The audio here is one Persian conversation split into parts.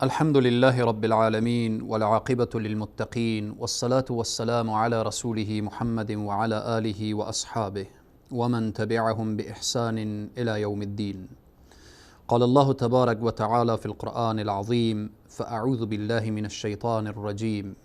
الحمد لله رب العالمين والعاقبة للمتقين والصلاة والسلام على رسوله محمد وعلى آله وأصحابه ومن تبعهم بإحسان إلى يوم الدين. قال الله تبارك وتعالى في القرآن العظيم: فأعوذ بالله من الشيطان الرجيم،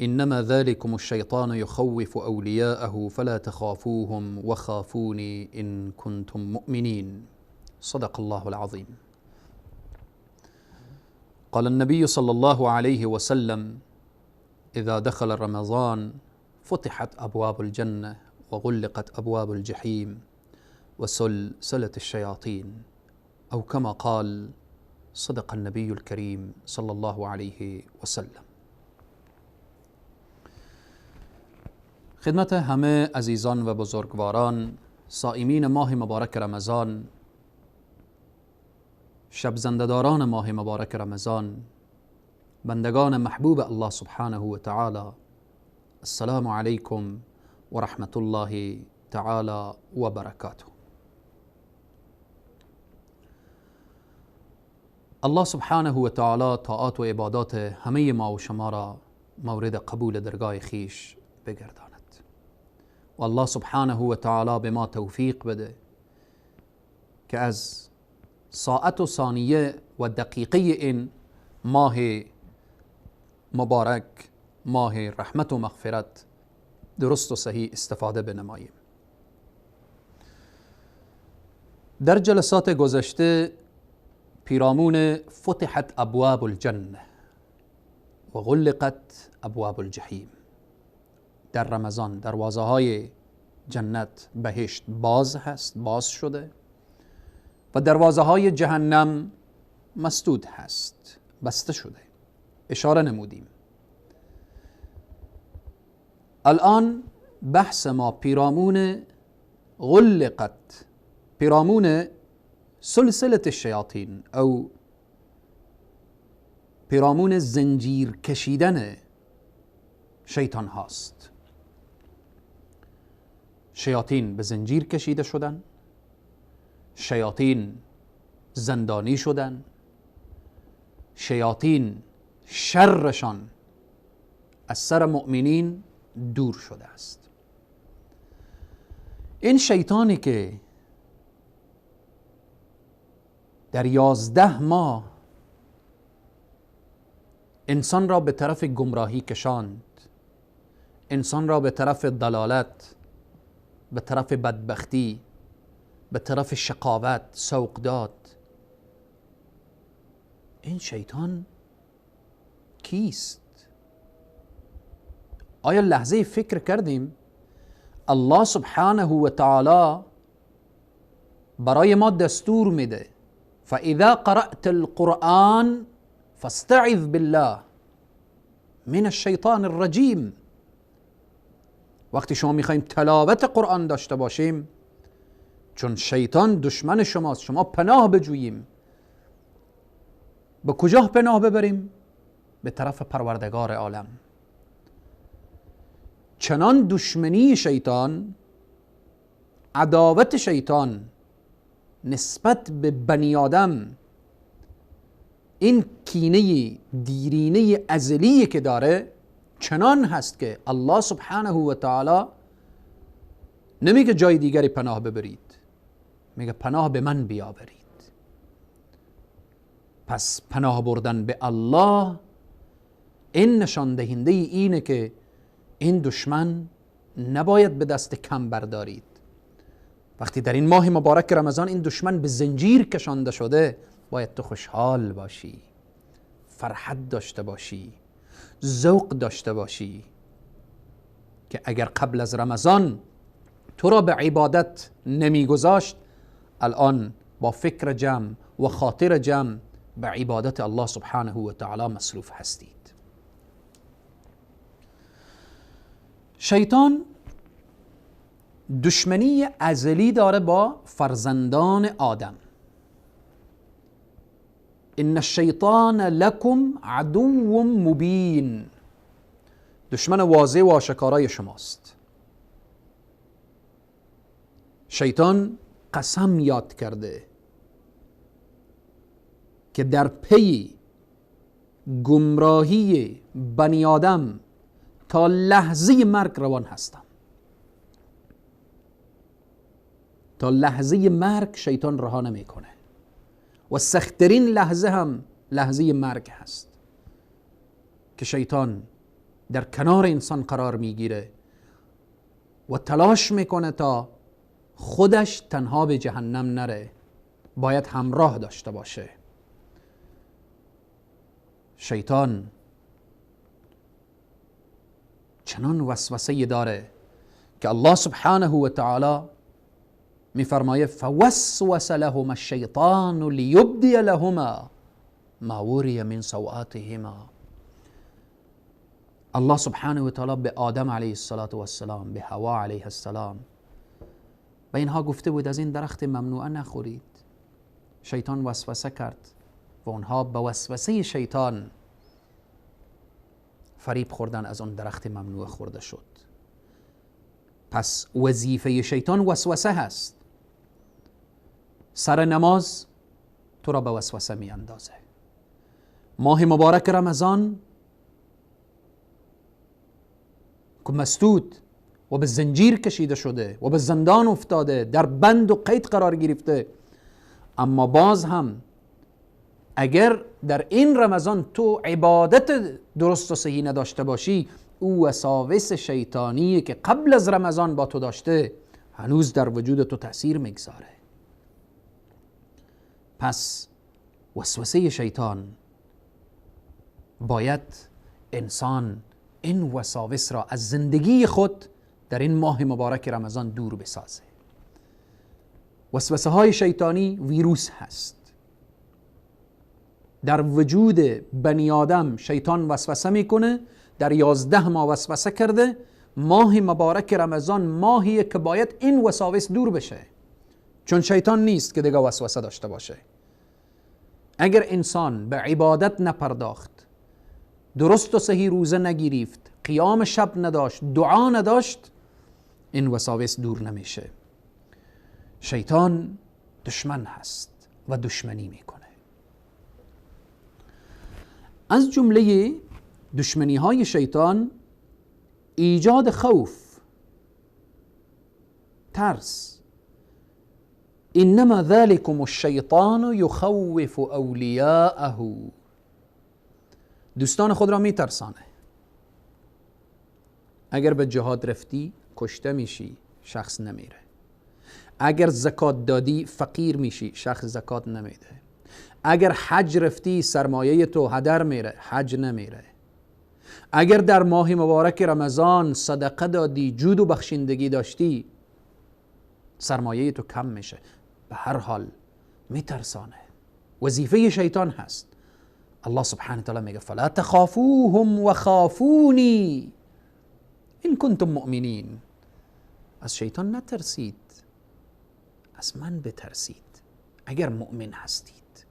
إنما ذلكم الشيطان يخوف أولياءه فلا تخافوهم وخافوني إن كنتم مؤمنين. صدق الله العظيم. قال النبي صلى الله عليه وسلم: إذا دخل رمضان فتحت أبواب الجنة وغلقت أبواب الجحيم وسلسلت الشياطين، أو كما قال. صدق النبي الكريم صلى الله عليه وسلم. خدمت همه عزیزان و بزرگواران صائمین ماه مبارک رمضان، شب زنده‌داران ماه مبارک رمضان، بندگان محبوب الله سبحانه و تعالی، السلام علیکم و رحمت الله تعالی و برکاته. الله سبحانه و تعالی طاعات و عبادات همه ما و شما را مورد قبول درگاه خیش بگرداند و الله سبحانه و تعالی به ما توفیق بده که از ساعت و ثانیه و دقیقه این ماه مبارک، ماه رحمت و مغفرت، درست و صحیح استفاده بنماییم. در جلسات گذشته پیرامون فتحت ابواب الجنه و غلقت ابواب الجحیم، در رمضان دروازه های جنت، بهشت باز شده و دروازه های جهنم مسدود هست، بسته شده. اشاره نمودیم. الان بحث ما پیرامون غلقت، پیرامون سلسله الشیاطین او پیرامون زنجیر کشیدن شیطان هاست. شیاطین به زنجیر کشیده شدن، شیاطین زندانی شدن، شیاطین شرشان از سر مؤمنین دور شده است. این شیطانی که در 11 ماه انسان را به طرف گمراهی کشاند، انسان را به طرف ضلالت، به طرف بدبختی، به طرف شقاوت سوق داد، این شیطان کیست؟ آیا لحظه فکر کردیم الله سبحانه و تعالی برای ما دستور میده فاذا قرأت القرآن فاستعذ بالله من الشیطان الرجیم. وقتی شما میخوایم تلاوت قرآن داشته باشیم، چون شیطان دشمن شماست، شما پناه بجوییم. به کجا پناه ببریم؟ به طرف پروردگار عالم. چنان دشمنی شیطان، عداوت شیطان نسبت به بنی آدم، این کینه دیرینه ازلی که داره چنان هست که الله سبحانه و تعالی نمیگه جای دیگری پناه ببرید، میگه پناه به من بیاورید. پس پناه بردن به الله این نشان دهنده اینه که این دشمن نباید به دست کم بردارید. وقتی در این ماه مبارک رمضان این دشمن به زنجیر کشانده شده، باید تو خوشحال باشی، فرحت داشته باشی، ذوق داشته باشی که اگر قبل از رمضان تو را به عبادت نمیگذاشت، الان با فکر جمع و خاطر جمع به عبادت الله سبحانه و تعالی مصروف هستید. شیطان دشمنی ازلی داره با فرزندان آدم. ان الشیطان لکم عدو مبین، دشمن واضح و آشکارای شماست. شیطان قسم یاد کرده که در پی گمراهی بنی آدم تا لحظه مرگ روان هستم. تا لحظه مرگ شیطان رها نمیکنه و سخت‌ترین لحظه هم لحظه مرگ هست که شیطان در کنار انسان قرار میگیره و تلاش میکنه تا خودش تنها به جهنم نره، باید همراه داشته باشه. شیطان چنان وسوسه داره که الله سبحانه و تعالی میفرمایه فوسوس لهما الشیطان لیبدی لهما ما وری من سوآتهما. الله سبحانه و تعالی به آدم علیه السلام، به حوا علیه السلام، به اینها گفته بود از این درخت ممنوعه نخورید. شیطان وسوسه کرد و اونها به وسوسه شیطان فریب خوردن، از اون درخت ممنوع خورده شد. پس وظیفه شیطان وسوسه هست. سر نماز تو را به وسوسه می اندازه. ماه مبارک رمضان که مسدود و به زنجیر کشیده شده و به زندان افتاده، در بند و قید قرار گرفته، اما باز هم اگر در این رمضان تو عبادت درست و صحیح نداشته باشی، او وساوس شیطانی که قبل از رمضان با تو داشته هنوز در وجود تو تأثیر میگذاره. پس وسوسه شیطان باید انسان این وساوس را از زندگی خود در این ماه مبارک رمضان دور بسازه. وسوسه های شیطانی ویروس هست. در وجود بنی آدم شیطان وسوسه میکنه. در 11 ماه وسوسه کرده. ماه مبارک رمضان ماهیه که باید این وساوس دور بشه، چون شیطان نیست که دیگه وسوسه داشته باشه. اگر انسان به عبادت نپرداخت، درست و صحیح روزه نگرفت، قیام شب نداشت، دعا نداشت، این وساوس دور نمیشه. شیطان دشمن هست و دشمنی میکنه. از جمله دشمنی های شیطان ایجاد خوف، ترس. انما ذلكم الشیطان یخوف اولیاءه. دوستان خود را میترسانه. اگر به جهاد رفتی کشته میشی، شخص نمیره. اگر زکات دادی فقیر میشی، شخص زکات نمیده. اگر حج رفتی سرمایه تو هدر میره، حج نمیره. اگر در ماه مبارک رمضان صدقه دادی، جود و بخشندگی داشتی، سرمایه تو کم میشه. به هر حال میترسانه. وظیفه شیطان هست. الله سبحانه وتعالی میگه فلا تخافوهم وخافونی ان کنتم مؤمنین. از شیطان نترسید، از من بترسید اگر مؤمن هستید.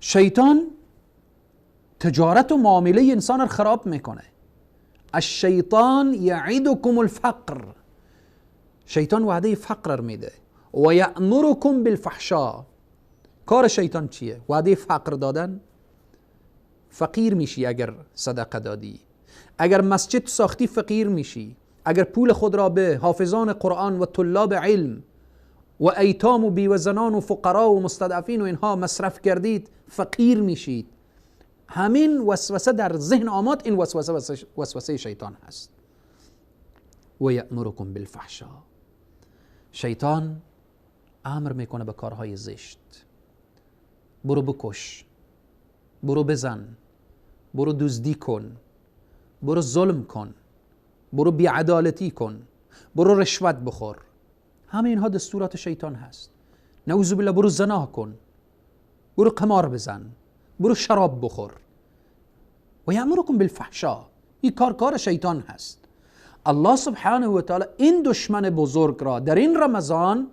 شیطان تجارت و معامله انسان رو خراب میکنه. الشیطان یعدکم الفقر. شیطان وعده فقر میده و یأمرکم بالفحشاء. کار شیطان چیه؟ وعده فقر دادن. فقیر میشی اگر صدقه دادی. اگر مسجد ساختی فقیر میشی. اگر پول خود را به حافظان قرآن و طلاب علم و ایتام و بیوزنان و فقرا و مستضعفین و اینها مصرف کردید، فقیر میشید. همین وسوسه در ذهن آمد، این وسوسه شیطان هست. و یأمرکم بالفحشاء. شیطان امر میکنه به کارهای زشت. برو بکش، برو بزن، برو دزدی کن، برو ظلم کن، برو بیعدالتی کن، برو رشوت بخور. همه اینها دستورات شیطان هست. نعوذ بالله برو زنا کن، برو قمار بزن، برو شراب بخور. و یأمرکم بالفحشاء. این کار شیطان هست. الله سبحانه و تعالی این دشمن بزرگ را در این رمضان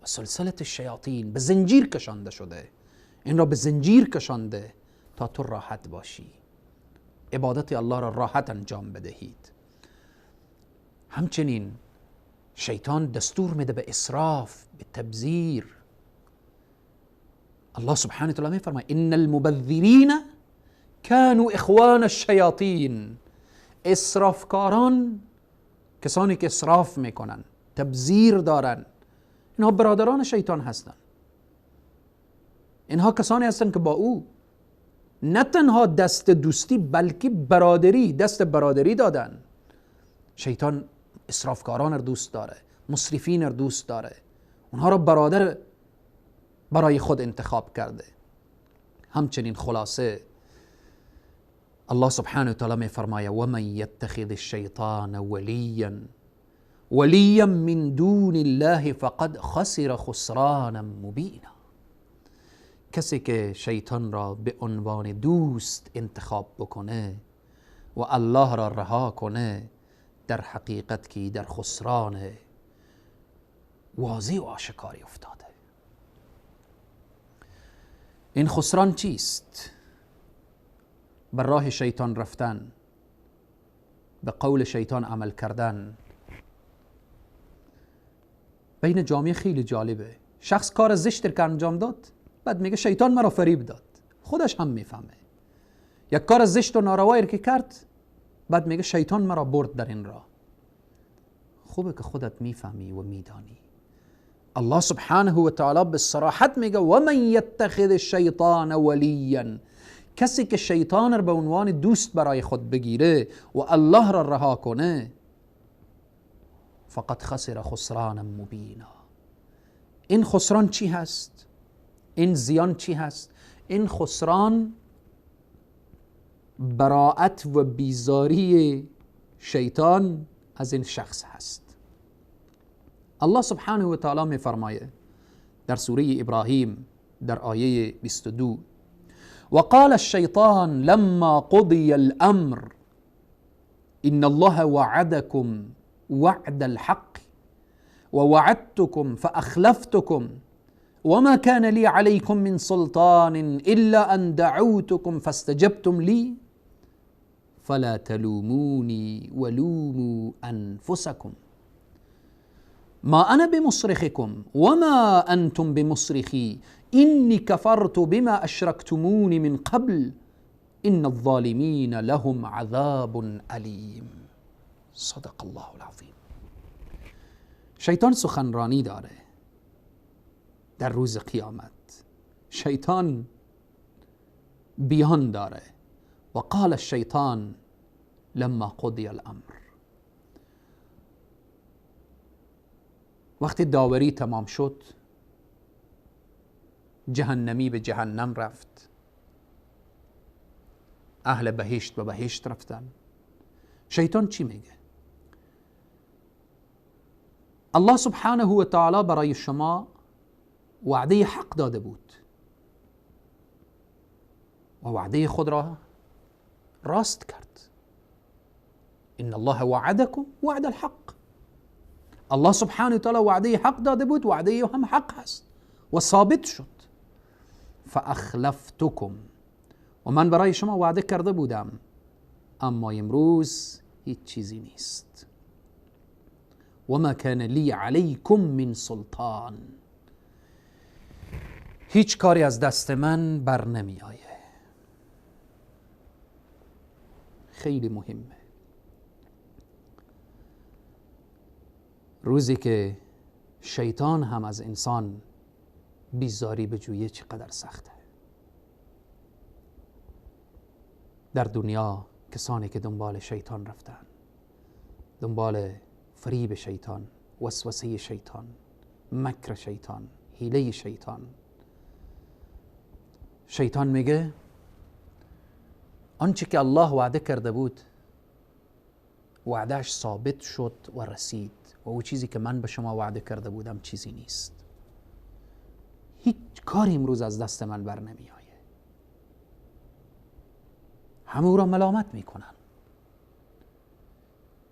سلسله الشیاطین به زنجیر کشانده شده. این را به زنجیر کشانده تا تو راحت باشی، عبادت الله را راحت انجام بدهید. همچنین شیطان دستور میده به اسراف، به تبذیر. الله سبحانه وتعالى میفرماید ان المبذرین كانوا اخوان الشیاطین. اسرافکاران، کسانی که اسراف میکنن، تبذیر دارن، اینها برادران شیطان هستن. اینها کسانی هستن که با او نه تنها دست دوستی بلکه برادری، دست برادری دادن. شیطان اسرافکاران را دوست داره، مسرفین را دوست داره، اونها را برادر برای خود انتخاب کرده. همچنین خلاصه الله سبحانه وتعالى می فرماید و من یتخذ الشیطان ولیا من دون الله فقد خسر خسرانا مبینا. کسی که شیطان را به عنوان دوست انتخاب بکنه و الله را رها کنه، در حقیقت که در خسران واضح و آشکاری افتاده. این خسران چیست؟ بر راه شیطان رفتن، به قول شیطان عمل کردن. بین جامعه خیلی جالبه، شخص کار زشت که انجام داد، بعد میگه شیطان مرا فریب داد. خودش هم میفهمه. یک کار زشت و ناروایی که کرد، بعد میگه شیطان مرا برد در این راه. خوبه که خودت میفهمی و میدانی. الله سبحانه و تعالی به صراحت میگه و من یتخذ الشیطان ولیا. کسی که شیطان را به عنوان دوست برای خود بگیره و الله را رها کنه، فقط خسر خسرانا مبینا. این خسران چی هست؟ این زیان چی هست؟ این خسران براءت و بیزاری شیطان از این شخص هست. الله سبحانه و تعالی می فرماید در سوره ابراهیم در آیه 22 وقال الشيطان لما قضي الأمر إن الله وعدكم وعد الحق ووعدتكم فأخلفتكم وما كان لي عليكم من سلطان إلا أن دعوتكم فاستجبتم لي فلا تلوموني ولوموا أنفسكم ما أنا بمصرخكم وما أنتم بمصرخي إني كفرت بما أشركتموني من قبل إن الظالمين لهم عذاب أليم. صدق الله العظيم. شیطان سخنرانی داره در روز قیامت. شیطان بیان داره. وقال الشیطان لما قضي الأمر. وقتی داوری تمام شد، جهنمی به جهنم رفت، اهل بهشت به بهشت رفتن. شیطان چی میگه؟ الله سبحانه و تعالی برای شما وعده حق داده بود و وعده خود را راست کرد. ان الله وعدكم وعد الحق. الله سبحانه و تعالی وعده حق داده بود، وعده هم حق هست و ثابت شد. فاخلفتکم، و من برای شما وعده کرده بودم، اما امروز هیچ چیزی نیست. و ما کان لی علیکم من سلطان. هیچ کاری از دست من بر نمی آیه. خیلی مهمه. روزی که شیطان هم از انسان بیزاری بجویه چقدر سخته. در دنیا کسانی که دنبال شیطان رفتن، دنبال فریب شیطان، وسوسه شیطان، مکر شیطان، حیله شیطان، شیطان میگه آنچه که الله وعده کرده بود وعدهش ثابت شد و رسید و او چیزی که من به شما وعده کرده بودم چیزی نیست. هیچ کاری امروز از دست من بر نمی آیه. همه او را ملامت میکنن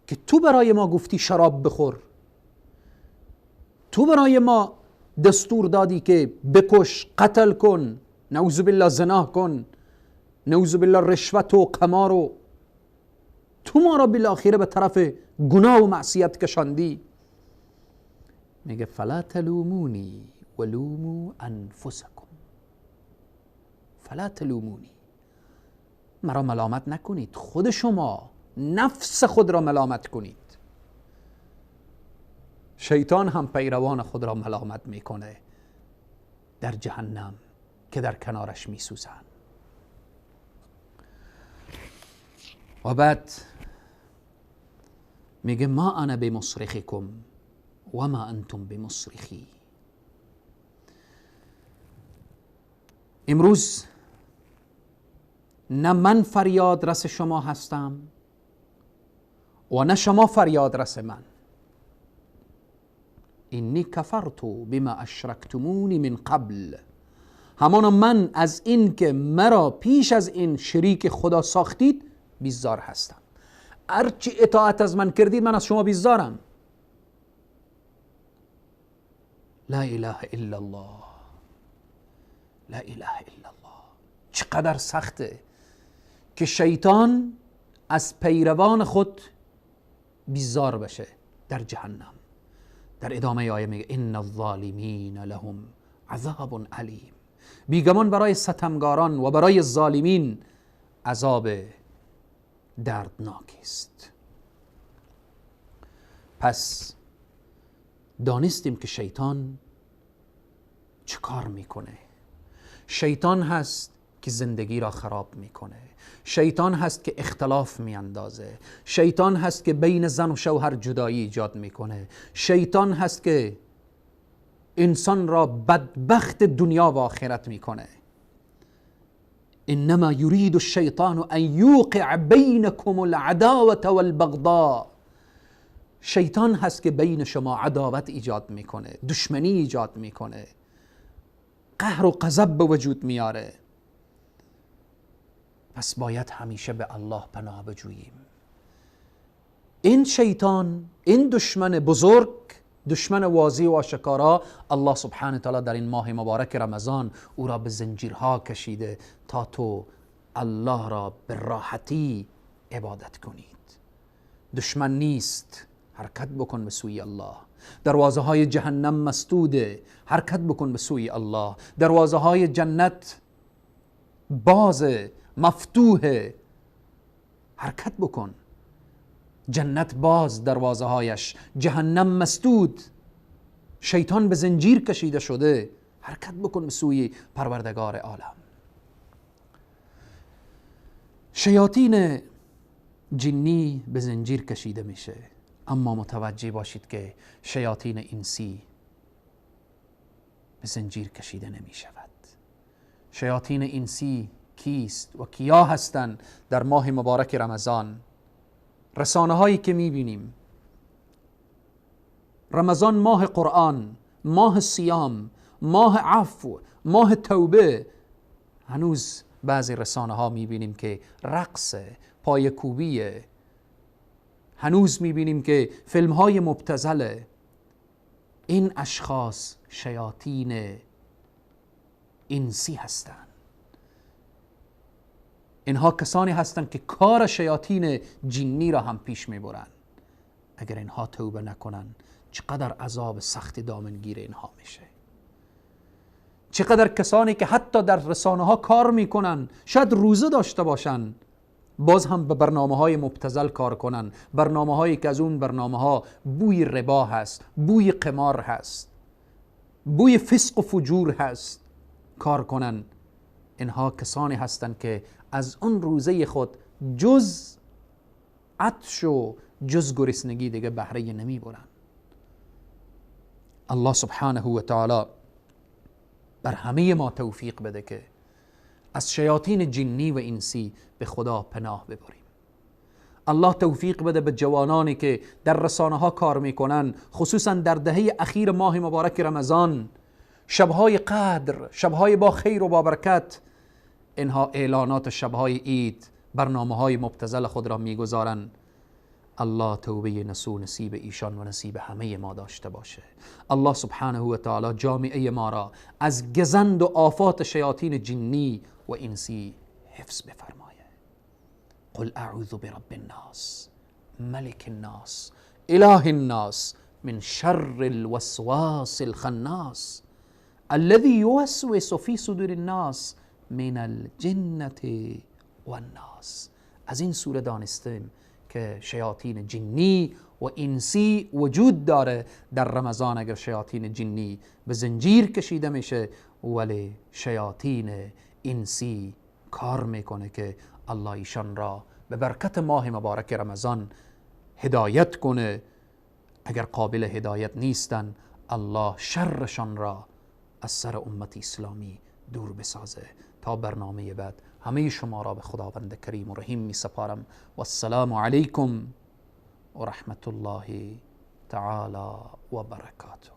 که تو برای ما گفتی شراب بخور، تو برای ما دستور دادی که بکش، قتل کن، نعوذ بالله زنا کن، نعوذ بالله رشوت و قمار، و تو ما را بالاخره به طرف گناه و معصیت کشاندی. میگه فلا تلومونی ولوموا انفسکم. فلا تلومونی، مرا ملامت نکنید، خود شما نفس خود را ملامت کنید. شیطان هم پیروان خود را ملامت میکنه در جهنم که در کنارش میسوزند. و بعد میگه ما انا بمصرخکم و ما انتم بمصرخی. امروز نه من فریاد رس شما هستم و نه شما فریاد رس من. اینی کفرت بما اشرکتمونی من قبل، همانا من از این که مرا پیش از این شریک خدا ساختید بیزار هستم. هرچی اطاعت از من کردید من از شما بیزارم. لا اله الا الله، لا اله الا الله. چقدر سخته که شیطان از پیروان خود بیزار بشه در جهنم. در ادامه آیه میگه ان الظالمین لهم عذاب علیم، بیگمان برای ستمگاران و برای ظالمین عذاب دردناک است. پس دانستیم که شیطان چه کار میکنه. شیطان هست که زندگی را خراب میکنه. شیطان هست که اختلاف میاندازه. شیطان هست که بین زن و شوهر جدایی ایجاد میکنه. شیطان هست که انسان را بدبخت دنیا و آخرت میکنه. انما یرید الشیطان ان یوقع بینکم العداوة والبغضاء. شیطان هست که بین شما عداوت ایجاد میکنه، دشمنی ایجاد میکنه، قهر و غضب به وجود میاره. پس باید همیشه به الله پناه بجوییم. این شیطان، این دشمن بزرگ، دشمن واضح و آشکارا، الله سبحانه تعالی در این ماه مبارک رمضان او را به زنجیرها کشیده تا تو الله را به راحتی عبادت کنید. دشمن نیست، حرکت بکن به سوی الله. دروازه های جهنم مسدوده، حرکت بکن به سوی الله. دروازه های جنت باز مفتوح، حرکت بکن. جنت باز دروازه هایش، جهنم مسدود، شیطان به زنجیر کشیده شده، حرکت بکن به سوی پروردگار عالم. شیاطین جنی به زنجیر کشیده میشه، اما متوجه باشید که شیاطین انسی به زنجیر کشیده نمی شود. شیاطین انسی کیست و کیا هستند در ماه مبارک رمضان؟ رسانه هایی که می بینیم، رمضان ماه قرآن، ماه صیام، ماه عفو، ماه توبه، هنوز بعضی رسانه ها می بینیم که رقص، پایکوبیه. هنوز می بینیم که فیلم های مبتذله. این اشخاص شیاطین انسی هستند. اینها کسانی هستند که کار شیاطین جنی را هم پیش می برند. اگر اینها توبه نکنن چقدر عذاب سخت دامنگیر اینها میشه. چقدر کسانی که حتی در رسانه ها کار میکنن، شاید روزه داشته باشن، باز هم به برنامه های مبتذل کار کنن، برنامه هایی که از اون برنامه ها بوی ربا هست، بوی قمار هست، بوی فسق و فجور هست، کار کنن. اینها کسانی هستند که از اون روزه خود جز عطش و جز گرسنگی دیگه بهره نمی برن. الله سبحانه و تعالی بر همه ما توفیق بده که از شیاطین جنی و انسی به خدا پناه ببریم. الله توفیق بده به جوانانی که در رسانه ها کار میکنن، خصوصا در دهه اخیر ماه مبارک رمضان، شبهای قدر، شبهای با خیر و با برکت، اینها اعلانات شبهای عید، برنامه های مبتذل خود را میگذارن. الله توبه نصیب ایشان و نصیب همه ما داشته باشه. الله سبحانه و تعالی جامعه ما را از گزند و آفات شیاطین جنی و انسی حفظ بفرمایه. قل اعوذ برب الناس ملك الناس اله الناس من شر الوسواس الخناس الذي يوسوس في صدور الناس من الجنة والناس. از این سوره دانستیم که شیاطین جنی و انسی وجود داره در رمضان. اگر شیاطین جنی به زنجیر کشیده میشه، ولی شیاطین انسی کار میکنه که الله ایشان را به برکت ماه مبارک رمضان هدایت کنه. اگر قابل هدایت نیستن، الله شرشان را از سر امت اسلامی دور بسازه. تا برنامه بعد همه شما را به خداوند کریم و رحیم می سپارم. و السلام علیکم و رحمت الله تعالی و برکاته.